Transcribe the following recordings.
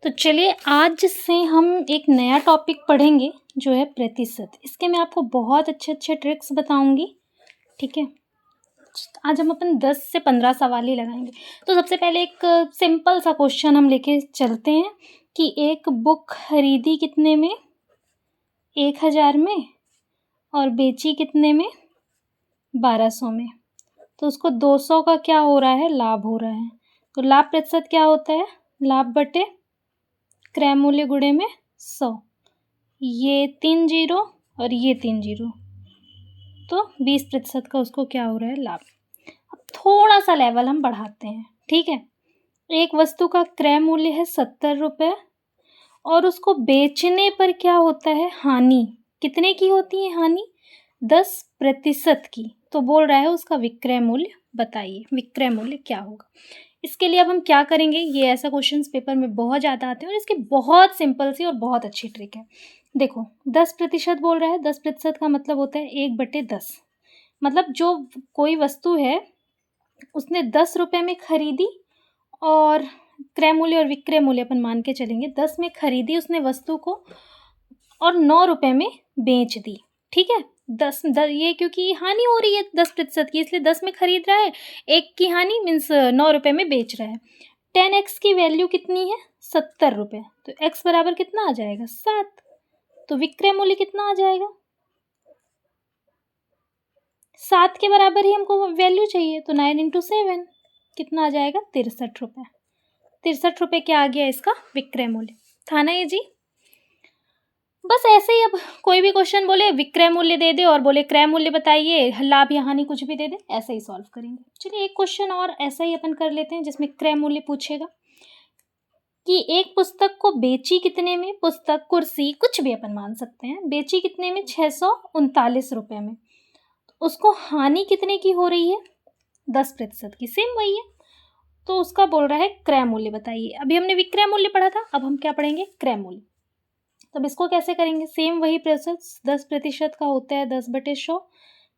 तो चलिए आज से हम एक नया टॉपिक पढ़ेंगे जो है प्रतिशत। इसके मैं आपको बहुत अच्छे ट्रिक्स बताऊंगी, ठीक है। आज हम अपन 10 से 15 सवाल ही लगाएंगे। तो सबसे पहले एक सिंपल सा क्वेश्चन हम लेके चलते हैं कि एक बुक खरीदी कितने में? 1000 में, और बेची कितने में? 1200 में। तो उसको 200 का क्या हो रहा है? लाभ हो रहा है। तो लाभ प्रतिशत क्या होता है? लाभ बटे क्रय मूल्य गुणे में 100। ये 3 जीरो और ये 3 जीरो, तो 20% का उसको क्या हो रहा है? लाभ। अब थोड़ा सा लेवल हम बढ़ाते हैं, ठीक है। एक वस्तु का क्रय मूल्य है 70 रुपये और उसको बेचने पर क्या होता है? हानि। कितने की होती है हानि? 10% की। तो बोल रहा है उसका विक्रय मूल्य बताइए, विक्रय मूल्य क्या होगा। इसके लिए अब हम क्या करेंगे, ये ऐसा क्वेश्चंस पेपर में बहुत ज़्यादा आते हैं और इसकी बहुत सिंपल सी और बहुत अच्छी ट्रिक है। देखो 10% बोल रहा है, 10% का मतलब होता है 1/10। मतलब जो कोई वस्तु है उसने 10 रुपये में खरीदी और क्रय मूल्य और विक्रय मूल्य अपन मान के चलेंगे, 10 में खरीदी उसने वस्तु को और 9 रुपये में बेच दी, ठीक है। ये क्योंकि हानि हो रही है 10% की, इसलिए 10 में खरीद रहा है, एक की हानि मीन्स 9 रुपये में बेच रहा है। 10x की वैल्यू कितनी है? 70 रुपये। तो x बराबर कितना आ जाएगा? 7। तो विक्रय मूल्य कितना आ जाएगा? 7 के बराबर ही हमको वैल्यू चाहिए, तो 9 × 7 कितना आ जाएगा? 63 रुपये। 63 रुपये क्या आ गया इसका विक्रय मूल्य। था ना ये जी। बस ऐसे ही अब कोई भी क्वेश्चन बोले विक्रय मूल्य दे दे और बोले क्रय मूल्य बताइए, लाभ या हानि कुछ भी दे दे, ऐसे ही सॉल्व करेंगे। चलिए एक क्वेश्चन और ऐसा ही अपन कर लेते हैं जिसमें क्रय मूल्य पूछेगा कि एक पुस्तक को बेची कितने में? पुस्तक, कुर्सी, कुछ भी अपन मान सकते हैं। बेची कितने में? 639 रुपये में। उसको हानि कितने की हो रही है? 10% की। सेम वही है, तो उसका बोल रहा है क्रय मूल्य बताइए। अभी हमने विक्रय मूल्य पढ़ा था, अब हम क्या पढ़ेंगे? क्रय मूल्य। तब इसको कैसे करेंगे? सेम वही प्रोसेस। 10% का होता है 10/100,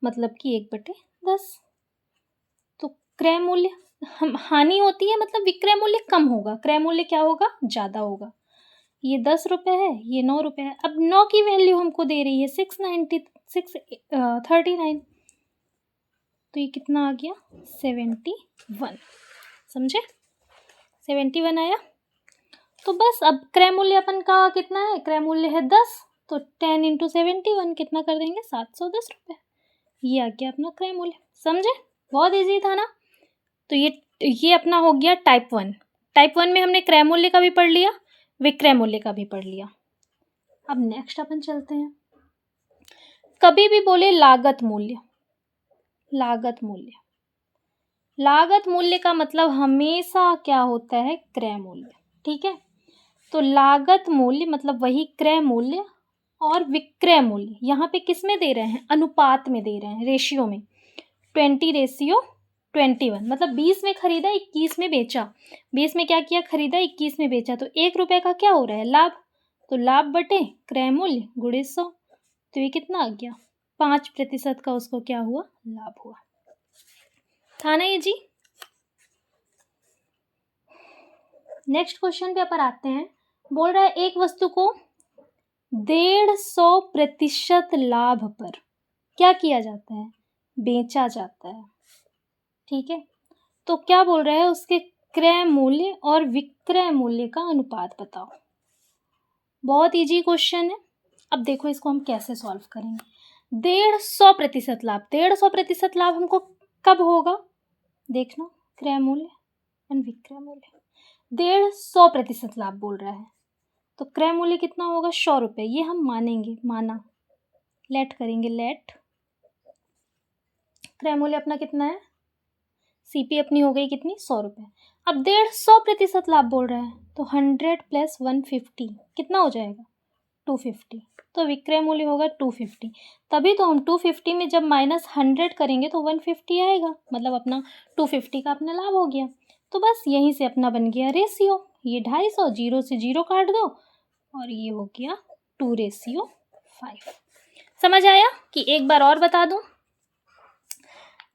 मतलब कि 1/10। तो क्रय मूल्य हम हानि होती है मतलब विक्रय मूल्य कम होगा, क्रय मूल्य क्या होगा? ज़्यादा होगा। ये 10 रुपये है, ये 9 रुपये है। अब 9 की वैल्यू हमको दे रही है 639। तो ये कितना आ गया? 71। समझे? 71 आया। तो बस अब क्रय मूल्य अपन का कितना है? क्रय मूल्य है 10, तो 10 × 71 कितना कर देंगे? 710 रुपये। ये आ गया अपना क्रय मूल्य। समझे? बहुत इजी था ना। तो ये अपना हो गया टाइप 1। टाइप 1 में हमने क्रय मूल्य का भी पढ़ लिया, विक्रय मूल्य का भी पढ़ लिया। अब नेक्स्ट अपन चलते हैं। कभी भी बोले लागत मूल्य। लागत मूल्य, लागत मूल्य का मतलब हमेशा क्या होता है? क्रय मूल्य, ठीक है। तो लागत मूल्य मतलब वही क्रय मूल्य और विक्रय मूल्य यहाँ पे किस में दे रहे हैं? अनुपात में दे रहे हैं, रेशियो में। 20:21, मतलब 20 में खरीदा 21 में बेचा। 20 में क्या किया? खरीदा, 21 में बेचा। तो 1 रुपये का क्या हो रहा है? लाभ। तो लाभ बटे क्रय मूल्य गुणे 100। तो ये कितना आ गया? 5% का उसको क्या हुआ? लाभ हुआ। था ना ये जी। नेक्स्ट क्वेश्चन पे अपन आते हैं। बोल रहा है एक वस्तु को 150% लाभ पर क्या किया जाता है? बेचा जाता है, ठीक है। तो क्या बोल रहा है? उसके क्रय मूल्य और विक्रय मूल्य का अनुपात बताओ। बहुत इजी क्वेश्चन है। अब देखो इसको हम कैसे सॉल्व करेंगे। 150% लाभ, 150% लाभ हमको कब होगा? देखना, क्रय मूल्य एंड विक्रय मूल्य। 150% लाभ बोल रहा है, तो क्रय मूल्य कितना होगा? 100 रुपये। ये हम मानेंगे, माना, लेट करेंगे, लेट। क्रय मूल्य अपना कितना है? सीपी अपनी हो गई कितनी? 100 रुपये। अब 150% लाभ बोल रहा है, तो 100 + 150 कितना हो जाएगा? 250। तो विक्रय मूल्य होगा 250। तभी तो हम 250 में जब -100 करेंगे तो 150 आएगा, मतलब अपना 250 का अपना लाभ हो गया। तो बस यहीं से अपना बन गया रेशियो। ये 250, 0 से 0 काट दो और ये हो गया 2:5। समझ आया? कि एक बार और बता दूं,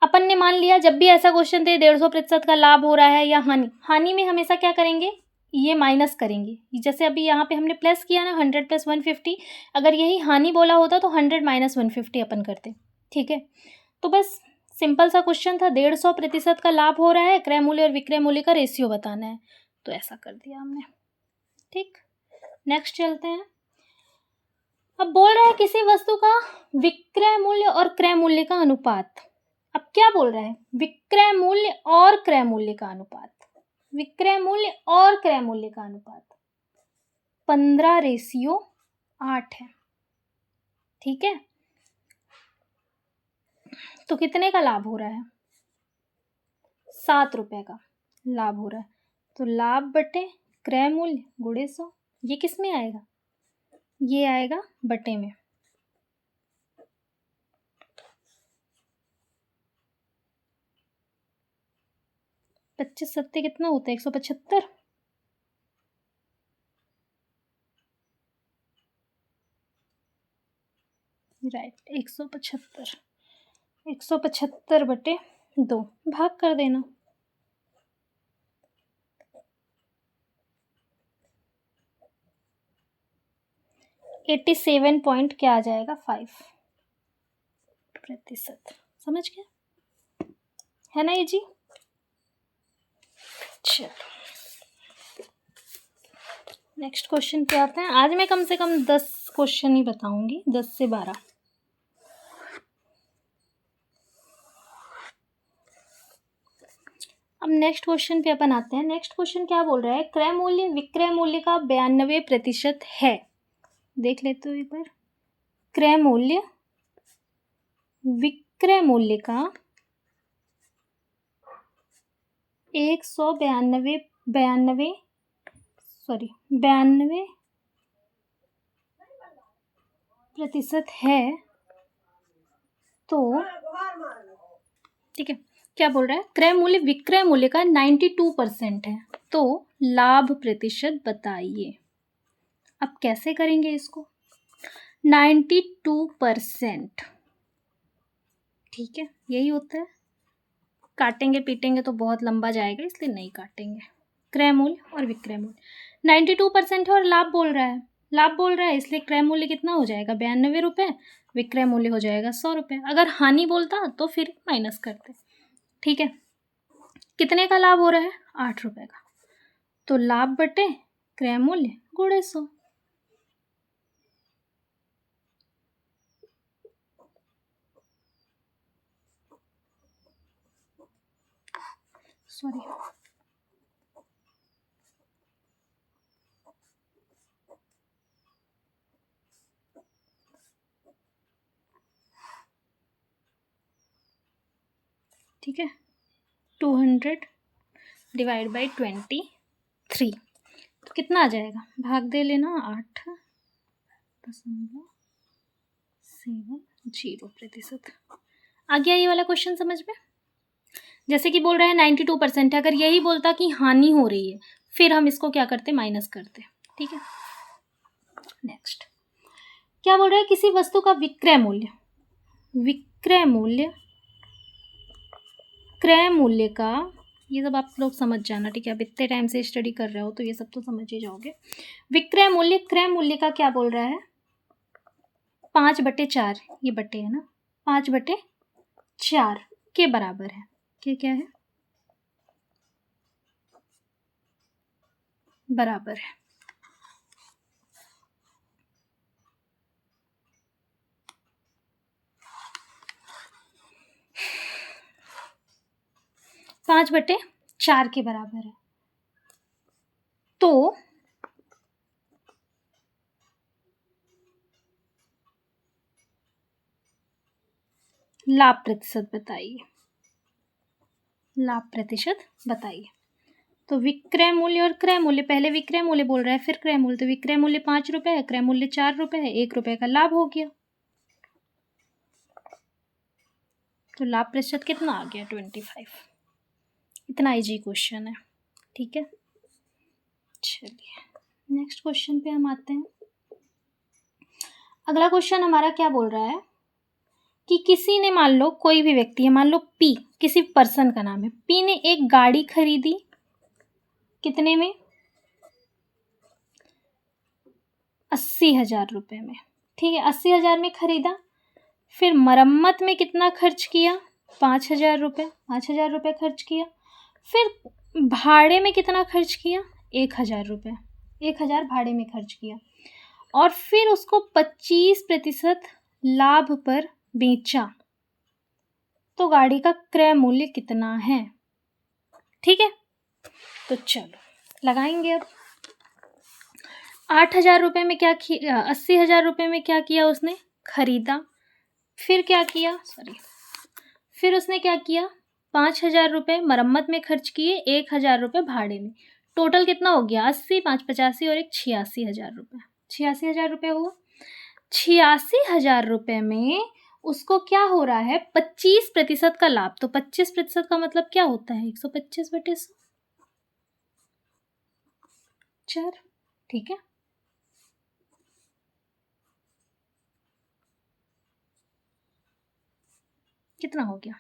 अपन ने मान लिया जब भी ऐसा क्वेश्चन दे 150% का लाभ हो रहा है या हानि, हानि में हमेशा क्या करेंगे? ये माइनस करेंगे। जैसे अभी यहाँ पे हमने प्लस किया ना 100 + 150, अगर यही हानि बोला होता तो 100 - 150 अपन करते। ठीक है, तो बस सिंपल सा क्वेश्चन था। 150% का लाभ हो रहा है, क्रय मूल्य और विक्रय मूल्य का रेशियो बताना है, तो ऐसा कर दिया हमने। ठीक, नेक्स्ट चलते हैं। अब बोल रहा है किसी वस्तु का विक्रय मूल्य और क्रय मूल्य का अनुपात। अब क्या बोल रहा है? विक्रय मूल्य और क्रय मूल्य का अनुपात। विक्रय मूल्य और क्रय मूल्य का अनुपात 15:8 है। ठीक है, तो कितने का लाभ हो रहा है? 7 रुपए का लाभ हो रहा है। तो लाभ बटे क्रय मूल्य गुणे 100, ये किस में आएगा? ये आएगा बटे में। पच्चीस सत्ते कितना होता है? 175। राइट, 175। 175 बटे 2 भाग कर देना। 87 पॉइंट क्या आ जाएगा? 5%। समझ गया है ना ये जी? चलो नेक्स्ट क्वेश्चन पे आते हैं। आज मैं कम से कम 10 क्वेश्चन ही बताऊंगी, 10 से 12। अब नेक्स्ट क्वेश्चन पे अपन आते हैं। नेक्स्ट क्वेश्चन क्या बोल रहा है? क्रय मूल्य विक्रय मूल्य का 92% है। देख लेते हो एक बार। क्रय मूल्य विक्रय मूल्य का 92% है। तो ठीक है, क्या बोल रहा है? क्रय मूल्य विक्रय मूल्य का 92% है, तो लाभ प्रतिशत बताइए। अब कैसे करेंगे इसको? 92%, ठीक है, यही होता है। काटेंगे पीटेंगे तो बहुत लंबा जाएगा, इसलिए नहीं काटेंगे। क्रय मूल्य और विक्रय मूल्य 92% है और लाभ बोल रहा है। लाभ बोल रहा है इसलिए क्रय मूल्य कितना हो जाएगा? 92 रुपये। विक्रय मूल्य हो जाएगा 100 रुपये। अगर हानि बोलता तो फिर माइनस करते। ठीक है, कितने का लाभ हो रहा है? 8 रुपये का। तो लाभ बटे क्रय मूल्य गुणे 100। सॉरी, ठीक है, 200 डिवाइड बाई 23, तो कितना आ जाएगा? भाग दे लेना। 8.70%। आ गया ये वाला क्वेश्चन समझ में? जैसे कि बोल रहा है 92% है, अगर यही बोलता कि हानि हो रही है, फिर हम इसको क्या करते? माइनस करते। ठीक है, नेक्स्ट क्या बोल रहा है? किसी वस्तु का विक्रय मूल्य क्रय मूल्य का, ये सब आप लोग समझ जाना, ठीक है? अब इतने टाइम से स्टडी कर रहे हो तो ये सब तो समझ ही जाओगे। विक्रय मूल्य क्रय मूल्य का क्या बोल रहा है? 5/4, ये बटे है ना, 5/4 के बराबर है। क्या है? बराबर है। पाँच बटे चार के बराबर है। तो लाभ प्रतिशत बताइए। तो विक्रय मूल्य और क्रय मूल्य, पहले विक्रय मूल्य बोल रहा है फिर क्रय मूल्य। तो विक्रय मूल्य 5 रुपये है, क्रय मूल्य 4 रुपये है, 1 रुपये का लाभ हो गया। तो लाभ प्रतिशत कितना आ गया? 25। इतना इजी क्वेश्चन है। ठीक है, चलिए नेक्स्ट क्वेश्चन पे हम आते हैं। अगला क्वेश्चन हमारा क्या बोल रहा है कि किसी ने, मान लो कोई भी व्यक्ति है, मान लो पी, किसी पर्सन का नाम है, पी ने एक गाड़ी खरीदी। कितने में? 80,000 रुपये में, ठीक है। 80,000 में ख़रीदा, फिर मरम्मत में कितना खर्च किया, 5,000 रुपये, 5,000 रुपये खर्च किया। फिर भाड़े में कितना खर्च किया, 1,000 रुपये, 1,000 भाड़े में खर्च किया। और फिर उसको 25% लाभ पर बेचा, तो गाड़ी का क्रय मूल्य कितना है, ठीक है। तो चलो लगाएंगे अब। 8,000 रुपये में क्या किया, 80,000 रुपये में क्या किया उसने, खरीदा। फिर क्या किया, फिर उसने क्या किया, 5,000 रुपये मरम्मत में खर्च किए, 1,000 रुपये भाड़े में। टोटल कितना हो गया, 80, 5 85 और एक 86,000 रुपये, 86,000 रुपये हुआ। 86,000 रुपये में उसको क्या हो रहा है, 25% का लाभ। तो 25% का मतलब क्या होता है, 125/100, 4, ठीक है। कितना हो गया,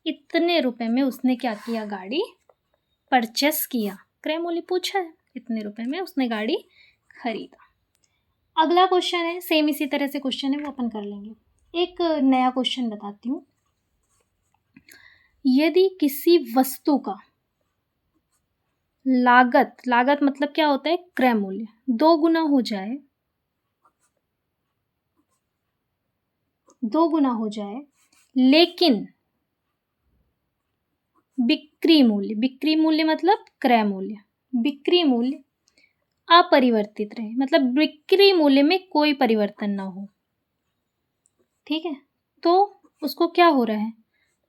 इतने रुपए में उसने क्या किया, गाड़ी परचेस किया। क्रय मूल्य पूछा है, इतने रुपए में उसने गाड़ी खरीदा। अगला क्वेश्चन है, सेम इसी तरह से क्वेश्चन है, वो अपन कर लेंगे। एक नया क्वेश्चन बताती हूँ। यदि किसी वस्तु का लागत मतलब क्या होता है, क्रय मूल्य 2 गुना हो जाए, 2 गुना हो जाए, लेकिन बिक्री मूल्य मतलब क्रय मूल्य, बिक्री मूल्य अपरिवर्तित रहे, मतलब बिक्री मूल्य में कोई परिवर्तन ना हो, ठीक है। तो उसको क्या हो रहा है,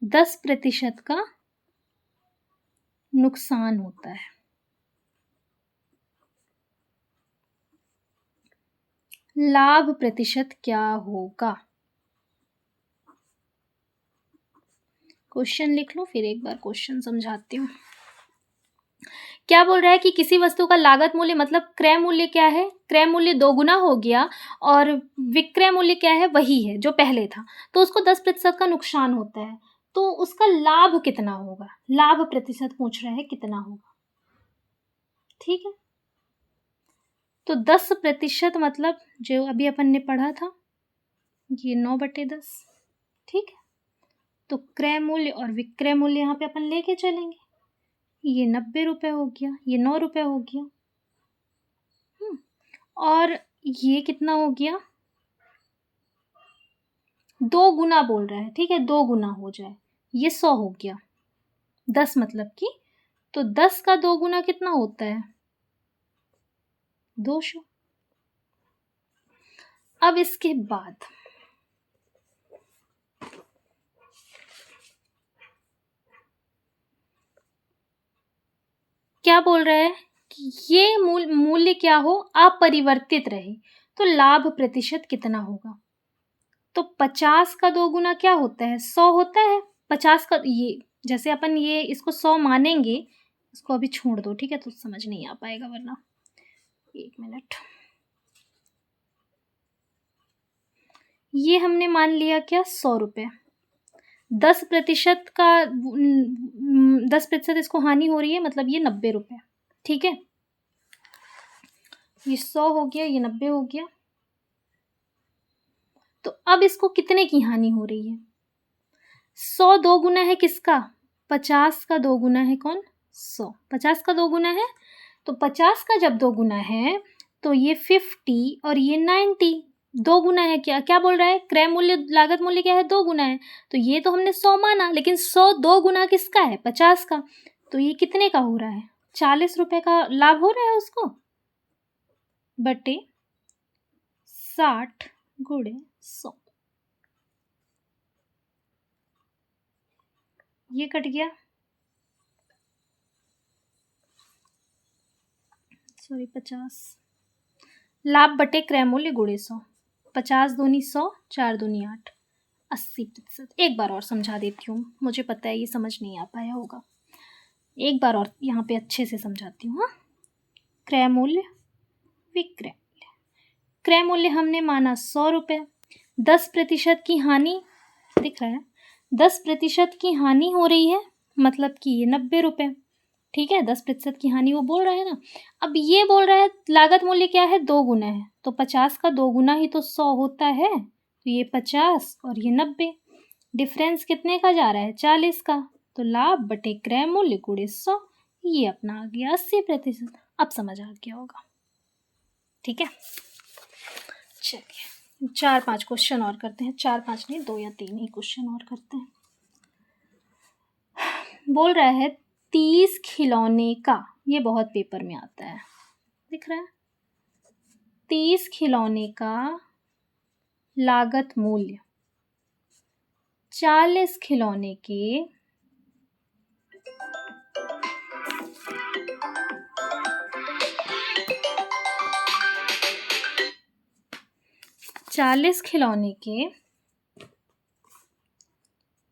10% का नुकसान होता है। लाभ प्रतिशत क्या होगा, क्वेश्चन लिख लो, फिर एक बार क्वेश्चन समझाती हूँ। क्या बोल रहा है कि किसी वस्तु का लागत मूल्य मतलब क्रय मूल्य क्या है, क्रय मूल्य 2 गुना हो गया और विक्रय मूल्य क्या है, वही है जो पहले था, तो उसको 10% का नुकसान होता है, तो उसका लाभ कितना होगा, लाभ प्रतिशत पूछ रहा है कितना होगा, ठीक है। तो 10% मतलब जो अभी अपन ने पढ़ा था, ये 9/10, ठीक है। तो क्रय मूल्य और विक्रय मूल्य यहाँ पे अपन लेके चलेंगे, ये 90 रुपये हो गया, ये 9 रुपये हो गया, और ये कितना हो गया, 2 गुना बोल रहा है, ठीक है, 2 गुना हो जाए, ये 100 हो गया, 10 मतलब कि, तो 10 का 2 गुना कितना होता है, 200। अब इसके बाद क्या बोल रहा है कि ये मूल्य क्या हो, अपरिवर्तित रहे, तो लाभ प्रतिशत कितना होगा। तो 50 का 2 गुना क्या होता है, 100 होता है। 50 का, ये जैसे अपन ये इसको 100 मानेंगे, इसको अभी छोड़ दो, ठीक है, तो समझ नहीं आ पाएगा वरना, 1 मिनट। ये हमने मान लिया क्या, 100 रुपये। 10% का 10% इसको हानि हो रही है, मतलब ये 90 रुपये, ठीक है। ये 100 हो गया, ये 90 हो गया। तो अब इसको कितने की हानि हो रही है, 100 2 गुना है किसका, 50 का 2 गुना है कौन, 100, 50 का 2 गुना है, तो 50 का जब 2 गुना है तो ये 50 और ये 90, 2 गुना है। क्या क्या बोल रहा है, क्रय मूल्य लागत मूल्य क्या है, 2 गुना है, तो ये तो हमने 100 माना, लेकिन 100 2 गुना किसका है, 50 का, तो ये कितने का हो रहा है, 40 रुपये का लाभ हो रहा है उसको, बटे 60 गुणे 100, ये कट गया, सॉरी 50, लाभ बटे क्रय मूल्य गुणे 100, 50 दूनी 100, 4 दूनी 8, 80%। एक बार और समझा देती हूँ, मुझे पता है ये समझ नहीं आ पाया होगा, एक बार और यहाँ पे अच्छे से समझाती हूँ। हाँ, क्रय मूल्य विक्रय मूल्य, क्रय मूल्य हमने माना 100 रुपये, 10% की हानि दिख रहा है, 10% की हानि हो रही है, मतलब कि ये 90 रुपये, ठीक है, 10% की हानि वो बोल रहा है ना। अब ये बोल रहा है लागत मूल्य क्या है, 2 गुना है, तो 50 का 2 गुना ही तो 100 होता है, तो ये 50 और ये 90। डिफरेंस कितने का जा रहा है, 40 का, तो लाभ बटे क्रय मूल्य गुणे 100, ये अपना आ गया 80%। अब समझ आ गया होगा, ठीक है। चलिए 4-5 क्वेश्चन और करते हैं, 4-5 नहीं, 2 या 3 ही क्वेश्चन और करते हैं। बोल रहा है 30 खिलौने का, ये बहुत पेपर में आता है, दिख रहा है, 30 खिलौने का लागत मूल्य 40 खिलौने के 40 खिलौने के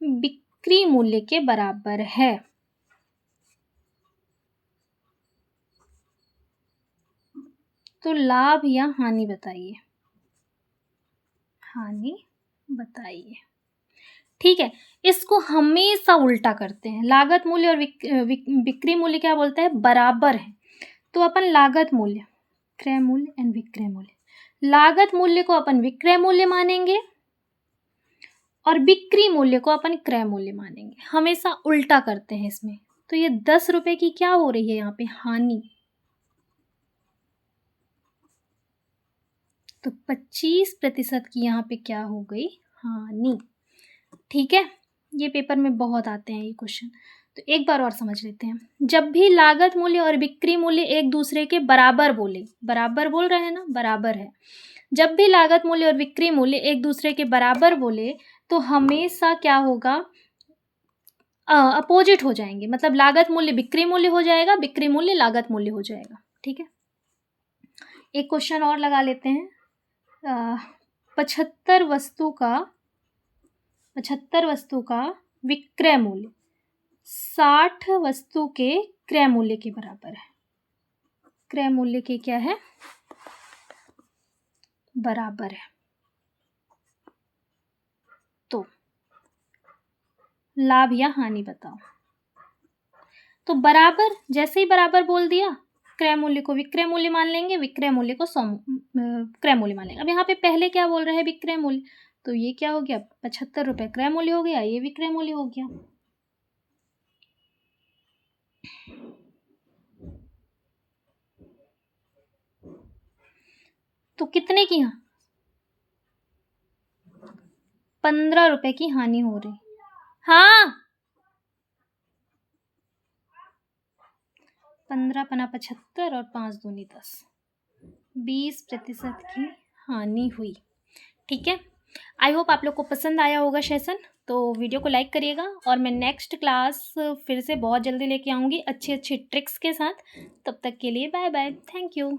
बिक्री मूल्य के बराबर है। तो लाभ या हानि बताइए, हानि बताइए। ठीक है, इसको हमेशा उल्टा करते हैं। लागत मूल्य और बिक्री मूल्य क्या बोलते हैं, बराबर है, तो अपन लागत मूल्य, क्रय मूल्य एंड विक्रय मूल्य, लागत मूल्य को अपन विक्रय मूल्य मानेंगे और बिक्री मूल्य को अपन क्रय मूल्य मानेंगे। हमेशा उल्टा करते हैं इसमें। तो ये 10 रुपए की क्या हो रही है यहाँ पे, हानि। तो 25% की यहाँ पे क्या हो गई, हानि। ठीक है, ये पेपर में बहुत आते हैं ये क्वेश्चन, तो एक बार और समझ लेते हैं। जब भी लागत मूल्य और बिक्री मूल्य एक दूसरे के बराबर बोले, बराबर बोल रहे हैं ना, बराबर है, जब भी लागत मूल्य और बिक्री मूल्य एक दूसरे के बराबर बोले तो हमेशा क्या होगा, अपोजिट हो जाएंगे, मतलब लागत मूल्य बिक्री मूल्य हो जाएगा, बिक्री मूल्य लागत मूल्य हो जाएगा। ठीक है, एक क्वेश्चन और लगा लेते हैं। 75 वस्तु का विक्रय मूल्य 60 वस्तु के क्रय मूल्य के बराबर है। क्रय मूल्य के क्या है, बराबर है। तो लाभ या हानि बताओ। तो बराबर, जैसे ही बराबर बोल दिया, क्रय मूल्य को विक्रय मूल्य मान लेंगे, विक्रय मूल्य को क्रय मूल्य मान लेंगे। अब यहाँ पे पहले क्या बोल रहे हैं, विक्रय मूल्य, तो ये क्या हो गया, 75 रुपये क्रय मूल्य हो गया, ये विक्रय मूल्य हो गया। तो कितने की, 15 रुपए की हानि हो रही। हाँ, 15 पना 75 और 5 दूनी 10, 20% की हानि हुई। ठीक है, आई होप आप लोग को पसंद आया होगा सेशन। तो वीडियो को लाइक करिएगा और मैं नेक्स्ट क्लास फिर से बहुत जल्दी लेके आऊँगी अच्छी अच्छी ट्रिक्स के साथ। तब तक के लिए बाय बाय, थैंक यू।